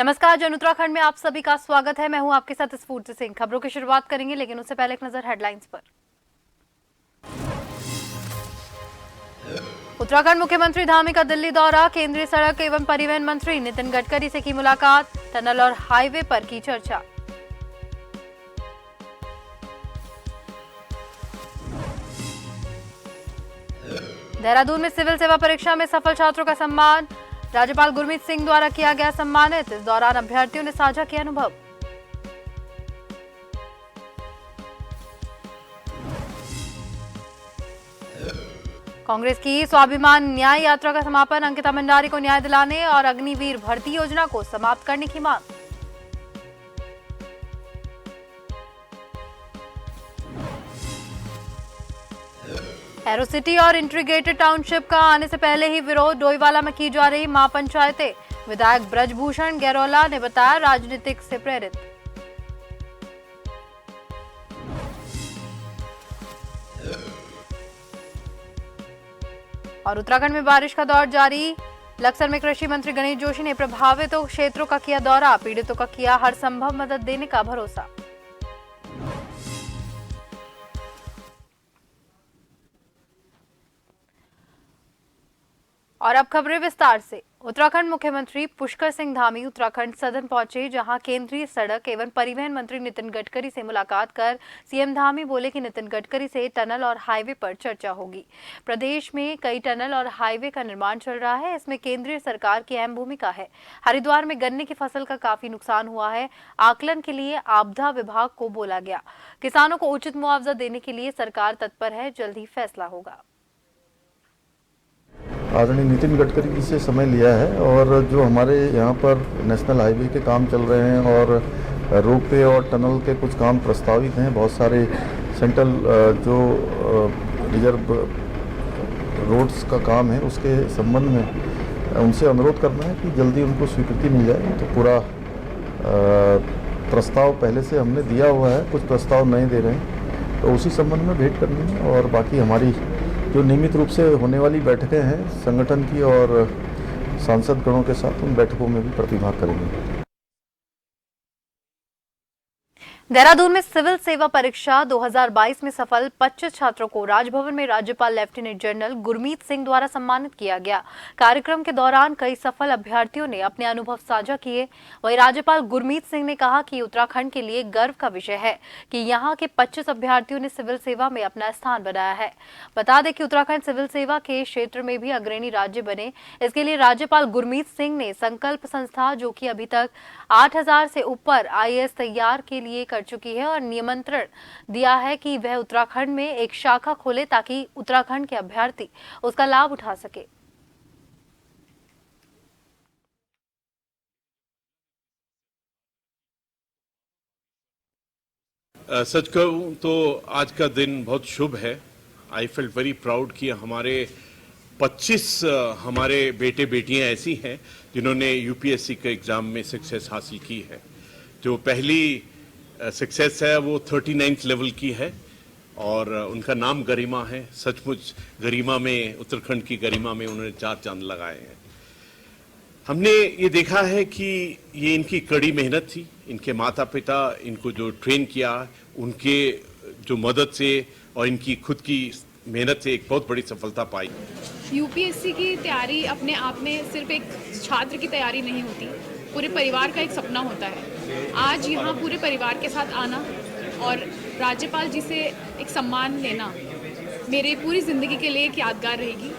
नमस्कार, जन उत्तराखंड में आप सभी का स्वागत है। मैं हूं आपके साथ स्फूर्ति सिंह। खबरों की शुरुआत करेंगे, लेकिन उससे पहले एक नजर हेडलाइंस पर। उत्तराखंड मुख्यमंत्री धामी का दिल्ली दौरा, केंद्रीय सड़क एवं परिवहन मंत्री नितिन गडकरी से की मुलाकात, टनल और हाईवे पर की चर्चा। देहरादून में सिविल सेवा परीक्षा में सफल छात्रों का सम्मान, राज्यपाल गुरमीत सिंह द्वारा किया गया सम्मानित। इस दौरान अभ्यर्थियों ने साझा किया अनुभव। कांग्रेस की स्वाभिमान न्याय यात्रा का समापन, अंकिता भंडारी को न्याय दिलाने और अग्निवीर भर्ती योजना को समाप्त करने की मांग। एरोसिटी और इंटीग्रेटेड टाउनशिप का आने से पहले ही विरोध, डोईवाला में की जा रही मां पंचायतें। विधायक ब्रजभूषण गैरोला ने बताया राजनीतिक से प्रेरित। और उत्तराखंड में बारिश का दौर जारी, लक्सर में कृषि मंत्री गणेश जोशी ने प्रभावित क्षेत्रों का किया दौरा, पीड़ितों का किया हर संभव मदद देने का भरोसा। और अब खबरें विस्तार से। उत्तराखंड मुख्यमंत्री पुष्कर सिंह धामी उत्तराखंड सदन पहुंचे, जहां केंद्रीय सड़क एवं परिवहन मंत्री नितिन गडकरी से मुलाकात कर सीएम धामी बोले कि नितिन गडकरी से टनल और हाईवे पर चर्चा होगी। प्रदेश में कई टनल और हाईवे का निर्माण चल रहा है, इसमें केंद्रीय सरकार की अहम भूमिका है। हरिद्वार में गन्ने की फसल का काफी नुकसान हुआ है, आकलन के लिए आपदा विभाग को बोला गया। किसानों को उचित मुआवजा देने के लिए सरकार तत्पर है, जल्द ही फैसला होगा। आदरणीय नितिन गडकरी जी से समय लिया है और जो हमारे यहाँ पर नेशनल हाईवे के काम चल रहे हैं और रोपवे और टनल के कुछ काम प्रस्तावित हैं, बहुत सारे सेंट्रल जो रिजर्व रोड्स का काम है उसके संबंध में उनसे अनुरोध करना है कि जल्दी उनको स्वीकृति मिल जाए। तो पूरा प्रस्ताव पहले से हमने दिया हुआ है, कुछ प्रस्ताव नए दे रहे हैं, तो उसी संबंध में भेंट करनी है। और बाकी हमारी जो नियमित रूप से होने वाली बैठकें हैं संगठन की और सांसद गणों के साथ, उन बैठकों में भी प्रतिभाग करेंगे। देहरादून में सिविल सेवा परीक्षा 2022 में सफल 25 छात्रों को राजभवन में राज्यपाल लेफ्टिनेंट जनरल गुरमीत सिंह द्वारा सम्मानित किया गया। कार्यक्रम के दौरान कई सफल अभ्यर्थियों ने अपने अनुभव साझा किए। वहीं राज्यपाल गुरमीत सिंह ने कहा कि उत्तराखंड के लिए गर्व का विषय है कि यहाँ के 25 अभ्यर्थियों ने सिविल सेवा में अपना स्थान बनाया है। बता दें कि उत्तराखंड सिविल सेवा के क्षेत्र में भी अग्रणी राज्य बने, इसके लिए राज्यपाल गुरमीत सिंह ने संकल्प संस्था, जो कि अभी तक 8000 से ऊपर IAS तैयार के लिए कर चुकी है, और निमंत्रण दिया है कि वह उत्तराखंड में एक शाखा खोले ताकि उत्तराखंड के अभ्यर्थी उसका लाभ उठा सके। सच कहूं तो आज का दिन बहुत शुभ है। आई फेल्ट वेरी प्राउड कि हमारे 25 हमारे बेटे बेटियां ऐसी हैं जिन्होंने UPSC के एग्जाम में सक्सेस हासिल की है। जो पहली सक्सेस है वो 39th लेवल की है और उनका नाम गरिमा है। सचमुच गरिमा में, उत्तराखंड की गरिमा में उन्होंने 4 चांद लगाए हैं। हमने ये देखा है कि ये इनकी कड़ी मेहनत थी, इनके माता पिता इनको जो ट्रेन किया उनके जो मदद से और इनकी खुद की मेहनत से एक बहुत बड़ी सफलता पाई। UPSC की तैयारी अपने आप में सिर्फ एक छात्र की तैयारी नहीं होती, पूरे परिवार का एक सपना होता है। आज यहाँ पूरे परिवार के साथ आना और राज्यपाल जी से एक सम्मान लेना मेरी पूरी ज़िंदगी के लिए एक यादगार रहेगी।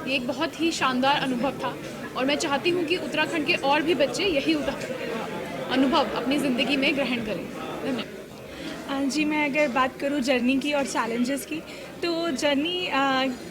ये एक बहुत ही शानदार अनुभव था और मैं चाहती हूँ कि उत्तराखंड के और भी बच्चे यही अनुभव अपनी ज़िंदगी में ग्रहण करें। धन्यवाद। जी, मैं अगर बात करूँ जर्नी की और चैलेंजेस की, तो जर्नी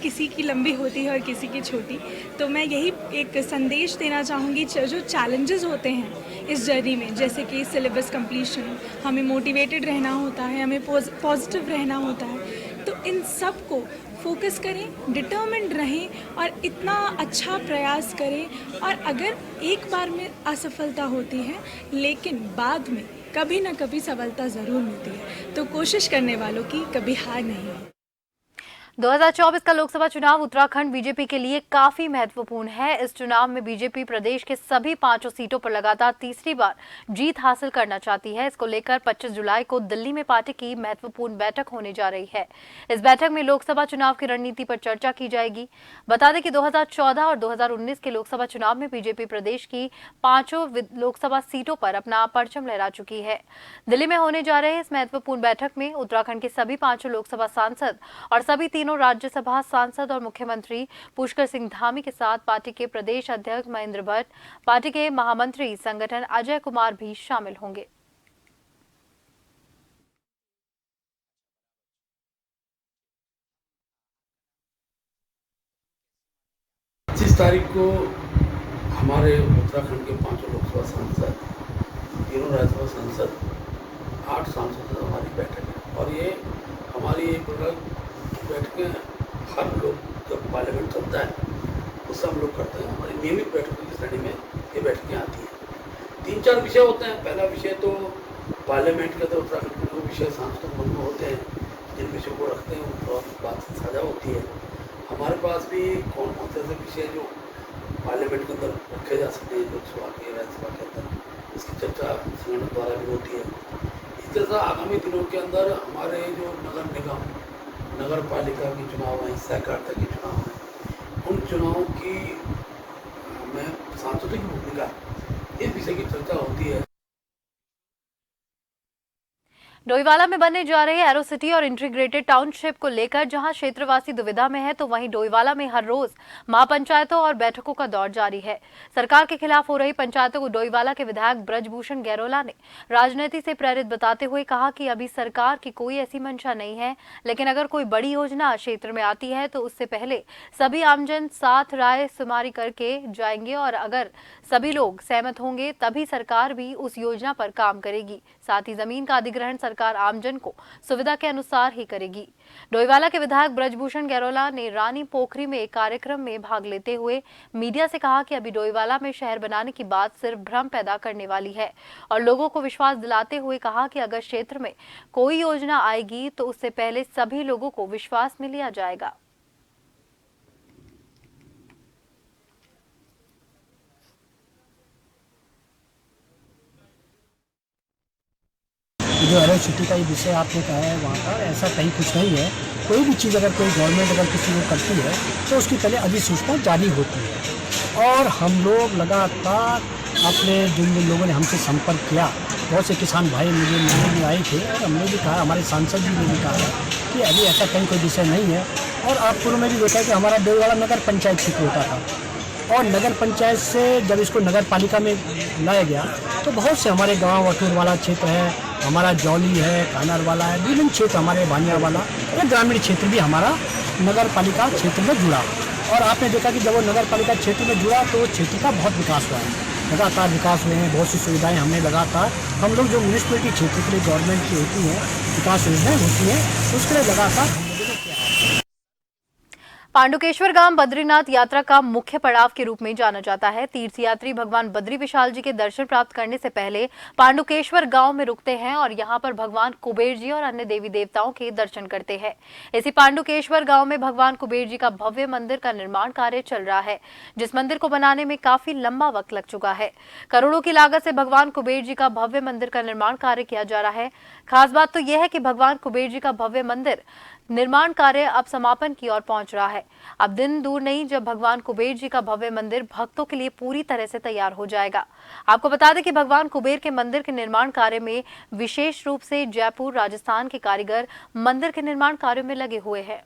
किसी की लंबी होती है और किसी की छोटी। तो मैं यही एक संदेश देना चाहूँगी, जो चैलेंजेस होते हैं इस जर्नी में, जैसे कि सिलेबस कंप्लीशन, हमें मोटिवेटेड रहना होता है, हमें पॉजिटिव रहना होता है, तो इन सब को फोकस करें, डिटर्मिन्ड रहें और इतना अच्छा प्रयास करें। और अगर एक बार में असफलता होती है, लेकिन बाद में कभी ना कभी सफलता ज़रूर मिलती है, तो कोशिश करने वालों की कभी हार नहीं है। 2024 का लोकसभा चुनाव उत्तराखंड बीजेपी के लिए काफी महत्वपूर्ण है। इस चुनाव में बीजेपी प्रदेश के सभी 5 सीटों पर लगातार तीसरी बार जीत हासिल करना चाहती है। इसको लेकर 25 जुलाई को दिल्ली में पार्टी की महत्वपूर्ण बैठक होने जा रही है। इस बैठक में लोकसभा चुनाव की रणनीति पर चर्चा की जाएगी। बता दें कि 2014 और 2019 के लोकसभा चुनाव में बीजेपी प्रदेश की 5 लोकसभा सीटों पर अपना परचम लहरा चुकी है। दिल्ली में होने जा रहे इस महत्वपूर्ण बैठक में उत्तराखंड के सभी 5 लोकसभा सांसद और सभी तीनों राज्यसभा सांसद और मुख्यमंत्री पुष्कर सिंह धामी के साथ पार्टी के प्रदेश अध्यक्ष महेंद्र भट्ट, पार्टी के महामंत्री संगठन अजय कुमार भी शामिल होंगे। 25 तारीख को हमारे उत्तराखंड के 5 लोकसभा सांसद, तीनों राज्यसभा सांसद, 8 सांसदों से हमारी बैठक है। और ये हमारी एक बैठकें हर लोग जब पार्लियामेंट चलता है उससे हम लोग करते हैं। हमारी नियमित बैठकों की श्रेणी में ये बैठकें आती हैं। 3-4 विषय होते हैं। पहला विषय तो पार्लियामेंट के तो उत्तराखंड के जो विषय सांसदों के मन में होते हैं, जिन विषयों को रखते हैं उन पर बात साझा होती है। हमारे पास भी कौन कौन से ऐसे विषय जो पार्लियामेंट के अंदर रखे जा सकते हैं, लोकसभा के राज्यसभा के अंदर, इसकी चर्चा संगठन द्वारा भी होती है। इस तरह से आगामी दिनों के अंदर हमारे जो नगर निगम, नगर पालिका के चुनाव हैं, सहकारिता के चुनाव हैं, उन चुनावों की में सांसदों की भूमिका, इस विषय की चर्चा होती है। डोईवाला में बनने जा रहे एरो सिटी और इंटीग्रेटेड टाउनशिप को लेकर जहां क्षेत्रवासी दुविधा में है, तो वहीं डोईवाला में हर रोज महापंचायतों और बैठकों का दौर जारी है। सरकार के खिलाफ हो रही पंचायतों को डोईवाला के विधायक ब्रजभूषण गैरोला ने राजनीति से प्रेरित बताते हुए कहा कि अभी सरकार की कोई ऐसी मंशा नहीं है, लेकिन अगर कोई बड़ी योजना क्षेत्र में आती है तो उससे पहले सभी आमजन साथ राय शुमारी करके जाएंगे और अगर सभी लोग सहमत होंगे तभी सरकार भी उस योजना पर काम करेगी। साथ ही जमीन का अधिग्रहण सरकार आमजन को सुविधा के अनुसार ही करेगी। डोईवाला के विधायक ब्रजभूषण गैरोला ने रानी पोखरी में एक कार्यक्रम में भाग लेते हुए मीडिया से कहा कि अभी डोईवाला में शहर बनाने की बात सिर्फ भ्रम पैदा करने वाली है और लोगों को विश्वास दिलाते हुए कहा कि अगर क्षेत्र में कोई योजना आएगी तो उससे पहले सभी लोगों को विश्वास में लिया जाएगा। जो एरो सिटी का ये विषय आपने कहा है, वहाँ पर ऐसा कहीं कुछ नहीं है। कोई भी चीज़ अगर कोई गवर्नमेंट अगर किसी को करती है तो उसकी पहले अधिसूचना जारी होती है। और हम लोग लगातार अपने जिन लोगों ने हमसे संपर्क किया, बहुत से किसान भाई मुझे मिलने भी आए थे और हमने भी कहा, हमारे सांसद जी ने भी कहा कि अभी ऐसा कहीं कोई विषय नहीं है। और आप पूर्व में भी देखा है कि हमारा डोईवाला नगर पंचायत क्षेत्र होता था और नगर पंचायत से जब इसको नगर पालिका में लाया गया तो बहुत से हमारे गांव वटूर वाला क्षेत्र है, हमारा जौली है, कानर वाला है, विभिन्न क्षेत्र हमारे बानिया वाला और ग्रामीण क्षेत्र भी हमारा नगर पालिका क्षेत्र में जुड़ा। और आपने देखा कि जब वो नगर पालिका क्षेत्र में जुड़ा तो वो क्षेत्र का बहुत विकास हुआ है, लगातार विकास हुए हैं। बहुत सी सुविधाएं हमने लगातार, हम लोग जो म्यूनिसिपलिटी क्षेत्र के लिए गवर्नमेंट की होती हैं, विकास योजनाएं होती हैं, उसके लिए लगातार हम लोगों ने किया। पांडुकेश्वर गांव बद्रीनाथ यात्रा का मुख्य पड़ाव के रूप में जाना जाता है। तीर्थयात्री भगवान बद्री विशाल जी के दर्शन प्राप्त करने से पहले पांडुकेश्वर गांव में रुकते हैं और यहां पर भगवान कुबेर जी और अन्य देवी देवताओं के दर्शन करते हैं। इसी पांडुकेश्वर गांव में भगवान कुबेर जी का भव्य मंदिर का निर्माण कार्य चल रहा है, जिस मंदिर को बनाने में काफी लंबा वक्त लग चुका है। करोड़ों की लागत से भगवान कुबेर जी का भव्य मंदिर का निर्माण कार्य किया जा रहा है। खास बात तो यह है कि भगवान कुबेर जी का भव्य मंदिर निर्माण कार्य अब समापन की ओर पहुंच रहा है। अब दिन दूर नहीं जब भगवान कुबेर जी का भव्य मंदिर भक्तों के लिए पूरी तरह से तैयार हो जाएगा। आपको बता दें कि भगवान कुबेर के मंदिर के निर्माण कार्य में विशेष रूप से जयपुर, राजस्थान के कारीगर मंदिर के निर्माण कार्य में लगे हुए हैं।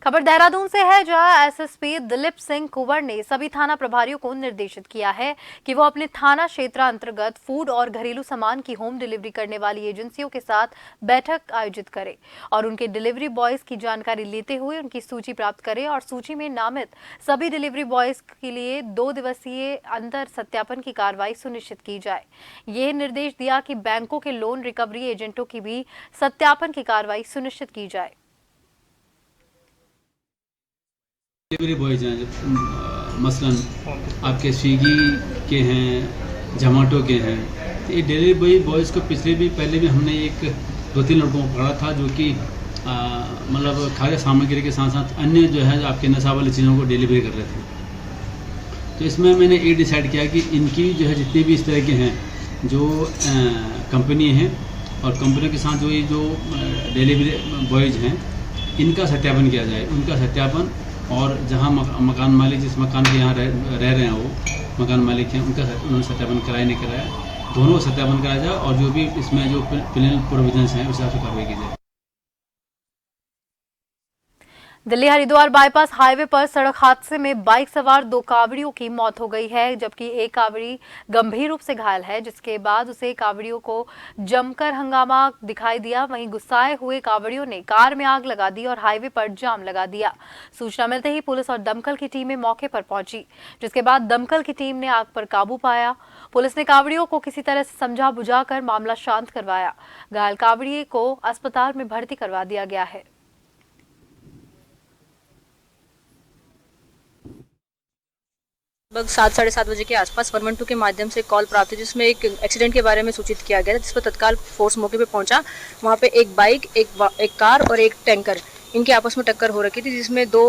खबर देहरादून से है, जहां एसएसपी दिलीप सिंह कुंवर ने सभी थाना प्रभारियों को निर्देशित किया है कि वो अपने थाना क्षेत्र अंतर्गत फूड और घरेलू सामान की होम डिलीवरी करने वाली एजेंसियों के साथ बैठक आयोजित करें और उनके डिलीवरी बॉयज की जानकारी लेते हुए उनकी सूची प्राप्त करें और सूची में नामित सभी डिलीवरी बॉयज के लिए 2 दिवसीय अंतर सत्यापन की कार्रवाई सुनिश्चित की जाए। यह निर्देश दिया कि बैंकों के लोन रिकवरी एजेंटों की भी सत्यापन की कार्रवाई सुनिश्चित की जाए। डिलीवरी बॉयज हैं, मसलन आपके स्विगी के हैं, जोमेटो के हैं। तो ये डिलीवरी बॉयज़ को पहले भी हमने 2-3 लड़कों को पकड़ा था जो कि मतलब खाद्य सामग्री के साथ साथ अन्य जो है आपके नशा वाली चीज़ों को डिलीवरी कर रहे थे। तो इसमें मैंने ये डिसाइड किया कि इनकी जो है जितने भी इस तरह के हैं जो कंपनी हैं और कंपनियों के साथ जो डिलीवरी बॉयज़ हैं, इनका सत्यापन किया जाए। उनका सत्यापन और जहाँ मकान मालिक जिस मकान के यहाँ रह रहे हैं वो मकान मालिक हैं, उन्होंने सत्यापन कराया नहीं कराया, दोनों को सत्यापन कराया जाए और जो भी इसमें जो पेनल प्रोविजंस हैं उस हिसाब से कार्रवाई की जाए। दिल्ली हरिद्वार बाईपास हाईवे पर सड़क हादसे में बाइक सवार 2 कांवड़ियों की मौत हो गई है, जबकि एक कांवड़ी गंभीर रूप से घायल है, जिसके बाद उसे कांवड़ियों को जमकर हंगामा दिखाई दिया। वहीं गुस्साए हुए कांवड़ियों ने कार में आग लगा दी और हाईवे पर जाम लगा दिया। सूचना मिलते ही पुलिस और दमकल की टीमें मौके पर पहुंची, जिसके बाद दमकल की टीम ने आग पर काबू पाया। पुलिस ने कांवड़ियों को किसी तरह से समझा बुझाकर मामला शांत करवाया। घायल कांवड़िए को अस्पताल में भर्ती करवा दिया गया है। लगभग 7-7:30 बजे के आसपास 112 के माध्यम से कॉल प्राप्त हुई, जिसमें एक एक्सीडेंट के बारे में सूचित किया गया था, जिस पर तत्काल फोर्स मौके पे पहुंचा। वहां पे एक बाइक, एक कार और एक टैंकर, इनके आपस में टक्कर हो रखी थी, जिसमें 2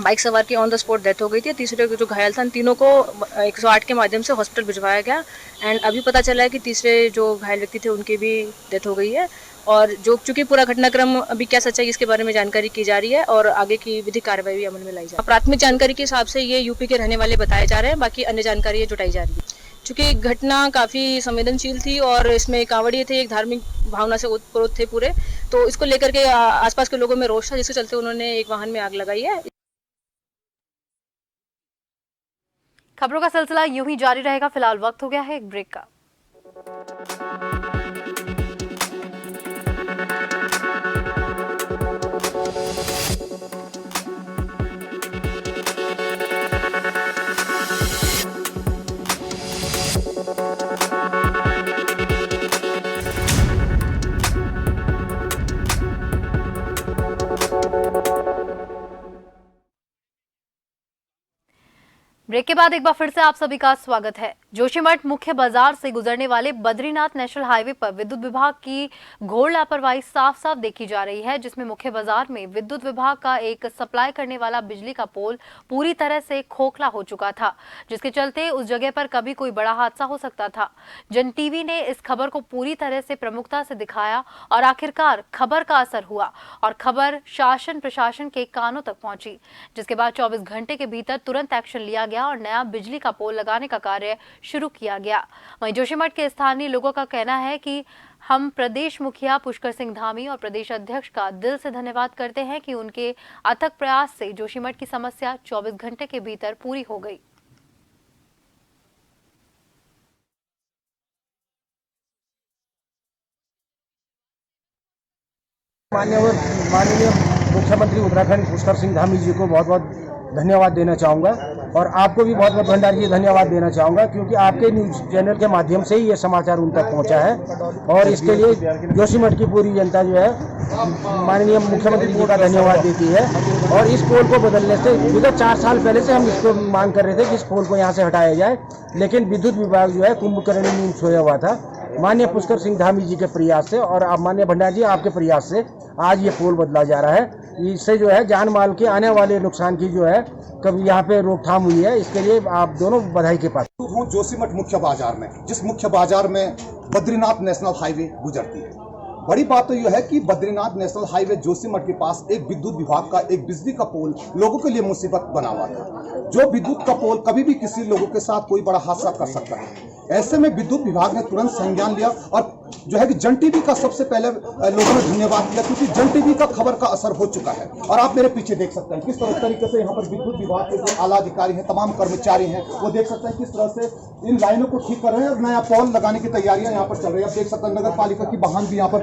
बाइक सवार की ऑन द स्पॉट डेथ हो गई थी। तीसरे जो घायल था, तीनों को 108 के माध्यम से हॉस्पिटल भिजवाया गया। एंड अभी पता चला है कि तीसरे जो घायल व्यक्ति थे उनकी भी डेथ हो गई है। और जो चूंकि पूरा घटनाक्रम अभी क्या सच्चाई इसके बारे में जानकारी की जा रही है और आगे की विधिक कार्रवाई भी अमल में लाई जा रही है। प्राथमिक जानकारी के हिसाब से ये यूपी के रहने वाले बताए जा रहे हैं, बाकी अन्य जानकारी जुटाई जा रही है। चूंकि घटना काफ़ी संवेदनशील थी और इसमें कांवड़िए थे, एक धार्मिक भावना से ओतप्रोत थे पूरे, तो इसको लेकर के आसपास के लोगों में रोष था, जिसके चलते उन्होंने एक वाहन में आग लगाई है। खबरों का सिलसिला यूं ही जारी रहेगा। फिलहाल वक्त हो गया है एक ब्रेक का। ब्रेक के बाद एक बार फिर से आप सभी का स्वागत है। जोशीमठ मुख्य बाजार से गुजरने वाले बद्रीनाथ नेशनल हाईवे पर विद्युत विभाग की घोर लापरवाही साफ साफ देखी जा रही है, जिसमें मुख्य बाजार में विद्युत विभाग का एक सप्लाई करने वाला बिजली का पोल पूरी तरह से खोखला हो चुका था, जिसके चलते उस जगह पर कभी कोई बड़ा हादसा हो सकता था। जन टीवी ने इस खबर को पूरी तरह से प्रमुखता से दिखाया और आखिरकार खबर का असर हुआ और खबर शासन प्रशासन के कानों तक पहुंची, जिसके बाद 24 घंटे के भीतर तुरंत एक्शन लिया गया और नया बिजली का पोल लगाने का कार्य शुरू किया गया। वहीं जोशीमठ के स्थानीय लोगों का कहना है कि हम प्रदेश मुखिया पुष्कर सिंह धामी और प्रदेश अध्यक्ष का दिल से धन्यवाद करते हैं कि उनके अथक प्रयास से जोशीमठ की समस्या 24 घंटे के भीतर पूरी हो गई। माननीय मुख्यमंत्री उत्तराखंड पुष्कर सिंह धामी जी को बहुत बहुत धन्यवाद देना चाहूँगा और आपको भी बहुत बहुत भंडारी जी धन्यवाद देना चाहूँगा, क्योंकि आपके न्यूज़ चैनल के माध्यम से ही ये समाचार उन तक पहुँचा है और इसके लिए जोशीमठ की पूरी जनता जो है माननीय मुख्यमंत्री जी का धन्यवाद देती है। और इस पोल को बदलने से विगत 4 साल पहले से हम इसको मांग कर रहे थे कि इस पोल को यहाँ से हटाया जाए, लेकिन विद्युत विभाग जो है कुंभकर्ण नींद सोया हुआ था। माननीय पुष्कर सिंह धामी जी के प्रयास से और माननीय भंडारी जी आपके प्रयास से आज ये पोल बदला जा रहा है। इससे जो है जान माल के आने वाले नुकसान की जो है कभी यहाँ पे रोकथाम हुई है, इसके लिए आप दोनों बधाई के पात्र हूँ। जोशीमठ मुख्य बाजार में, जिस मुख्य बाजार में बद्रीनाथ नेशनल हाईवे गुजरती है, बड़ी बात तो यह है कि बद्रीनाथ नेशनल हाईवे जोशीमठ के पास एक विद्युत विभाग का एक बिजली का पोल लोगों के लिए मुसीबत बना हुआ था। जो विद्युत का पोल कभी भी किसी लोगों के साथ कोई बड़ा हादसा कर सकता है। ऐसे में विद्युत विभाग ने तुरंत संज्ञान लिया और जो है कि जन टीवी का सबसे पहले लोगों ने धन्यवाद किया, क्योंकि जन टीवी का खबर का असर हो चुका है। और आप मेरे पीछे देख सकते हैं किस तरह तरीके से यहाँ पर विद्युत विभाग के जो आला अधिकारी हैं, तमाम कर्मचारी हैं, वो देख सकते हैं किस तरह से इन लाइनों को ठीक कर रहे हैं और नया पोल लगाने की तैयारियां यहाँ पर चल रही है। आप देख सकते हैं नगर पालिका की वाहन भी यहाँ पर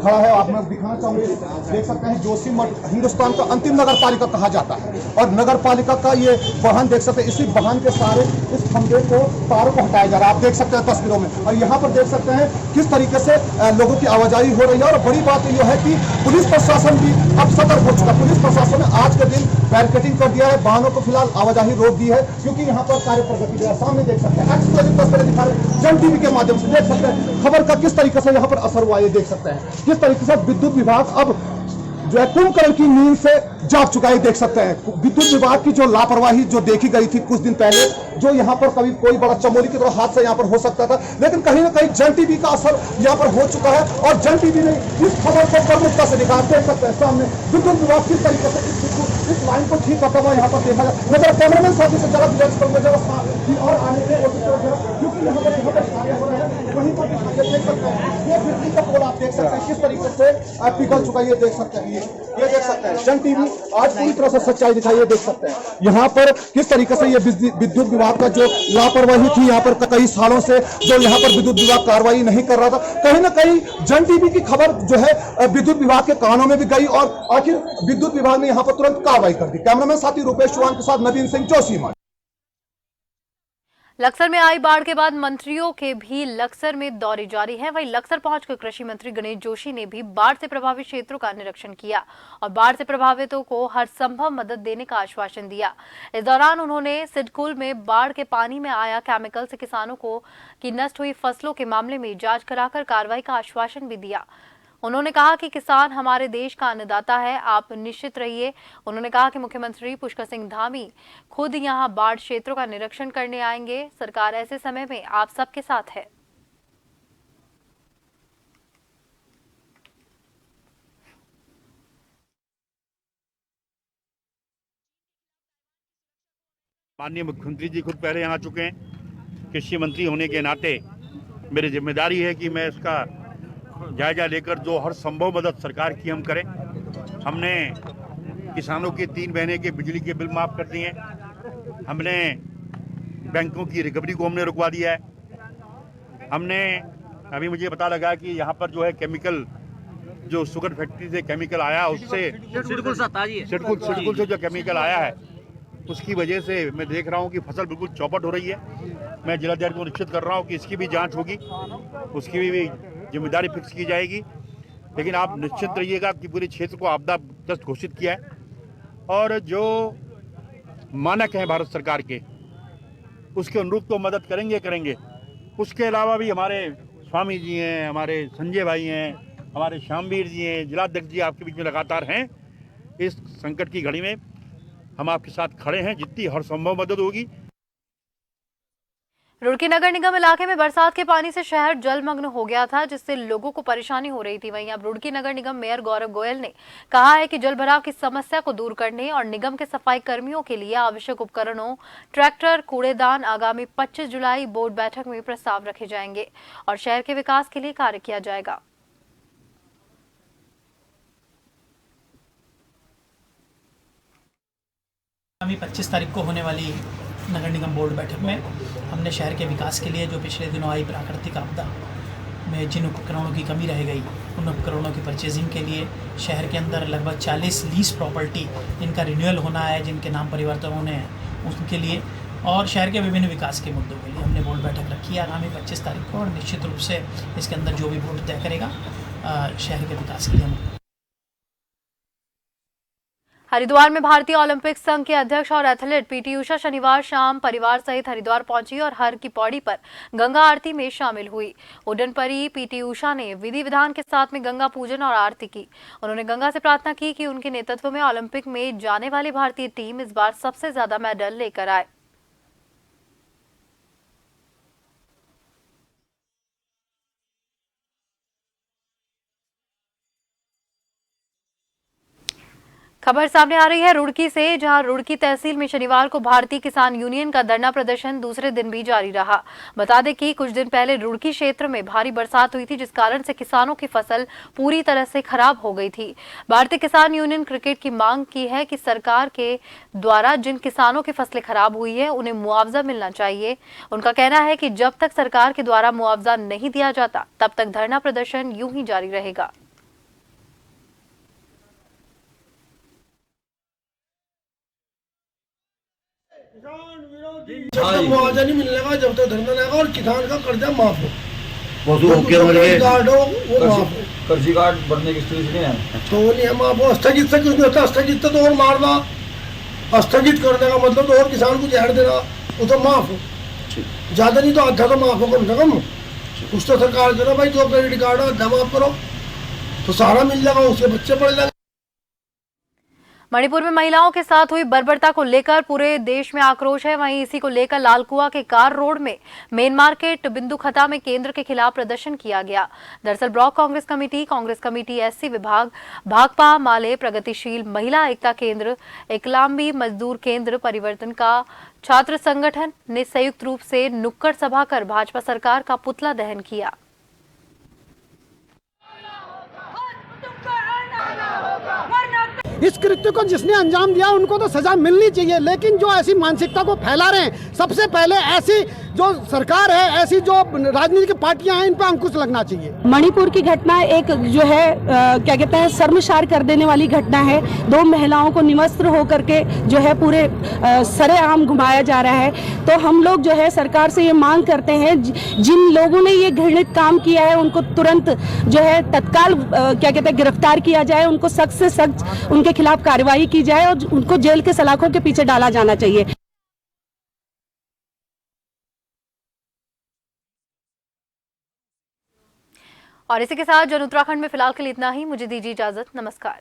खड़ा है। आप मैं दिखाना चाहूंगी, देख सकते हैं जोशीमठ हिंदुस्तान का अंतिम नगर पालिका कहा जाता है और नगर पालिका का ये वाहन देख सकते हैं, इसी वाहन के सारे इस खंभे को तारों को हटाया जा रहा है। आप देख सकते हैं तस्वीरों में और यहाँ पर देख सकते हैं किस तरीके से लोगों की आवाजाही हो रही है। और बड़ी बात यह है कि पुलिस प्रशासन भी अब सतर्क हो चुका है। पुलिस प्रशासन ने आज के दिन बैरिकेडिंग कर दिया है, वाहनों को फिलहाल आवाजाही रोक दी है, क्योंकि यहाँ पर कार्य प्रगति है। सामने देख सकते हैं एक्सक्लूसिव तस्वीरें दिखा रहे जन टीवी के माध्यम से, देख सकते हैं खबर का किस तरीके से यहाँ पर असर हुआ, ये देख सकते हैं किस तरीके से विद्युत विभाग अब जो है कुंभकर्ण की नींद से जाग चुका है। देख सकते हैं विद्युत विभाग की जो लापरवाही जो देखी गई थी कुछ दिन पहले, जो यहाँ पर कभी कोई बड़ा चमोली की तरह हादसा यहाँ पर हो सकता था, लेकिन कहीं ना कहीं जन टीवी का असर यहाँ पर हो चुका है और जन टीवी ने इस खबर को प्रमुखता से दिखा। देख सकते हैं सामने विद्युत विभाग किस तरीके से इस लाइन को ठीक करता हुआ यहाँ पर देखा जाए। मैं कैमरामैन साथी से जरा रिलैक्स करूंगा जरा और आने की कोशिश करूंगा, क्योंकि यहाँ पर कार्य हो रहा है वहीं पर देख सकते हैं ये बिजली का पोल आप देख सकते हैं किस तरीके से पिघल चुका है, ये देख सकते हैं ये देख सकते हैं जन टीवी आज पूरी तरह से सच्चाई दिखाई, ये देख सकते हैं यहाँ पर किस तरीके से ये विद्युत विभाग का जो लापरवाही थी यहाँ पर कई सालों से जो यहाँ पर विद्युत विभाग कार्रवाई नहीं कर रहा था, कहीं ना कहीं जन टीवी की खबर जो है विद्युत विभाग के कानों में भी गई और आखिर विद्युत विभाग ने यहाँ पर तुरंत कार्रवाई कर दी। कैमरामैन साथी रूपेश चौहान के साथ नवीन सिंह जोशीमठ। लक्सर में आई बाढ़ के बाद मंत्रियों के भी लक्सर में दौरे जारी हैं। वहीं लक्सर पहुंचकर कृषि मंत्री गणेश जोशी ने भी बाढ़ से प्रभावित क्षेत्रों का निरीक्षण किया और बाढ़ से प्रभावितों को हर संभव मदद देने का आश्वासन दिया। इस दौरान उन्होंने सिडकुल में बाढ़ के पानी में आया केमिकल से किसानों को की नष्ट हुई फसलों के मामले में जांच कराकर कार्रवाई का आश्वासन भी दिया। उन्होंने कहा कि किसान हमारे देश का अन्नदाता है, आप निश्चित रहिए। उन्होंने कहा कि मुख्यमंत्री पुष्कर सिंह धामी खुद यहां बाढ़ क्षेत्रों का निरीक्षण करने आएंगे। सरकार ऐसे समय में आप सबके साथ है। माननीय मुख्यमंत्री जी खुद पहले यहाँ आ चुके हैं। कृषि मंत्री होने के नाते मेरी जिम्मेदारी है कि मैं इसका जायजा लेकर जो हर संभव मदद सरकार की हम करें। हमने किसानों के 3 महीने के बिजली के बिल माफ़ कर दिए हैं। हमने बैंकों की रिकवरी को हमने रुकवा दिया है। हमने अभी मुझे पता लगा कि यहाँ पर जो है केमिकल जो शुगर फैक्ट्री से केमिकल आया उससे सिडकुल से जो केमिकल आया है उसकी वजह से मैं देख रहा हूँ कि फसल बिल्कुल चौपट हो रही है। मैं जिलाधिकारी को निश्चित कर रहा हूँ कि इसकी भी जाँच होगी, उसकी भी जिम्मेदारी फिक्स की जाएगी। लेकिन आप निश्चित रहिएगा कि पूरे क्षेत्र को आपदाग्रस्त घोषित किया है और जो मानक हैं भारत सरकार के उसके अनुरूप तो मदद करेंगे। उसके अलावा भी हमारे स्वामी जी हैं, हमारे संजय भाई हैं, हमारे श्यामवीर जी हैं, जिलाध्यक्ष जी आपके बीच में लगातार हैं। इस संकट की घड़ी में हम आपके साथ खड़े हैं, जितनी हर संभव मदद होगी। रुड़की नगर निगम इलाके में बरसात के पानी से शहर जलमग्न हो गया था, जिससे लोगों को परेशानी हो रही थी। वहीं अब रुड़की नगर निगम मेयर गौरव गोयल ने कहा है कि जलभराव की समस्या को दूर करने और निगम के सफाई कर्मियों के लिए आवश्यक उपकरणों, ट्रैक्टर, कूड़ेदान आगामी 25 जुलाई बोर्ड बैठक में प्रस्ताव रखे जाएंगे और शहर के विकास के लिए कार्य किया जाएगा। आगामी 25 तारीख को होने वाली नगर निगम बोर्ड बैठक में हमने शहर के विकास के लिए जो पिछले दिनों आई प्राकृतिक आपदा में जिन उपकरणों की कमी रह गई उन उपकरणों की परचेजिंग के लिए शहर के अंदर लगभग 40 लीज प्रॉपर्टी जिनका रिन्यूअल होना है, जिनके नाम परिवर्तन होने हैं, उनके लिए और शहर के विभिन्न विकास के मुद्दों के लिए हमने बोर्ड बैठक रखी है आगामी 25 तारीख को। और निश्चित रूप से इसके अंदर जो भी बोर्ड तय करेगा शहर के विकास के लिए हम। हरिद्वार में भारतीय ओलंपिक संघ के अध्यक्ष और एथलीट पीटी उषा शनिवार शाम परिवार सहित हरिद्वार पहुंची और हर की पौड़ी पर गंगा आरती में शामिल हुई। उड़न परी पीटी उषा ने विधि विधान के साथ में गंगा पूजन और आरती की। उन्होंने गंगा से प्रार्थना की कि उनके नेतृत्व में ओलंपिक में जाने वाली भारतीय टीम इस बार सबसे ज्यादा मेडल लेकर आए। खबर सामने आ रही है रुड़की से, जहां रुड़की तहसील में शनिवार को भारतीय किसान यूनियन का धरना प्रदर्शन दूसरे दिन भी जारी रहा। बता दें कि कुछ दिन पहले रुड़की क्षेत्र में भारी बरसात हुई थी, जिस कारण से किसानों की फसल पूरी तरह से खराब हो गई थी। भारतीय किसान यूनियन क्रिकेट की मांग की है कि सरकार के द्वारा जिन किसानों की फसलें खराब हुई है उन्हें मुआवजा मिलना चाहिए। उनका कहना है कि जब तक सरकार के द्वारा मुआवजा नहीं दिया जाता तब तक धरना प्रदर्शन यूं ही जारी रहेगा। जब तक मुआवजा नहीं मिलने का, जब तक धरना रहेगा और किसान का कर्जा माफ हो, कर्जी कार्ड भरने की स्थिति नहीं है तो नहीं है माफ हो। स्थगित से कुछ नहीं होता, स्थगित तो और मारना स्थगित करने का मतलब तो और किसान को जहर देना वो तो माफ हो, ज्यादा नहीं तो आधा तो माफ हो, कम से कम कुछ तो सरकार करो भाई, जो क्रेडिट कार्ड है आधा माफ करो तो सारा मिल जाएगा, उसके बच्चे पढ़ जाएंगे। मणिपुर में महिलाओं के साथ हुई बर्बरता को लेकर पूरे देश में आक्रोश है। वहीं इसी को लेकर लालकुआ के कार रोड में मेन मार्केट बिंदुखता में केंद्र के खिलाफ प्रदर्शन किया गया। दरअसल ब्लॉक कांग्रेस कमेटी एससी विभाग, भाकपा माले, प्रगतिशील महिला एकता केंद्र, एकलाम्बी मजदूर केंद्र, परिवर्तन का छात्र संगठन ने संयुक्त रूप से नुक्कड़ सभा कर भाजपा सरकार का पुतला दहन किया। इस कृत्य को जिसने अंजाम दिया उनको तो सजा मिलनी चाहिए, लेकिन जो ऐसी मानसिकता को फैला रहे हैं, सबसे पहले ऐसी जो सरकार है, ऐसी जो राजनीतिक पार्टियां हैं, इन पर अंकुश लगना चाहिए। मणिपुर की घटना एक जो है क्या कहते हैं शर्मसार कर देने वाली घटना है। 2 महिलाओं को निवस्त्र होकर के जो है पूरे सरेआम घुमाया जा रहा है। तो हम लोग जो है सरकार से ये मांग करते हैं, जिन लोगों ने ये घृणित काम किया है उनको तुरंत जो है तत्काल क्या कहते हैं गिरफ्तार किया जाए, उनको सख्त से सख्त उनके खिलाफ कार्रवाई की जाए और उनको जेल के सलाखों के पीछे डाला जाना चाहिए। और इसी के साथ जन उत्तराखंड में फिलहाल के लिए इतना ही। मुझे दीजिए इजाजत। नमस्कार।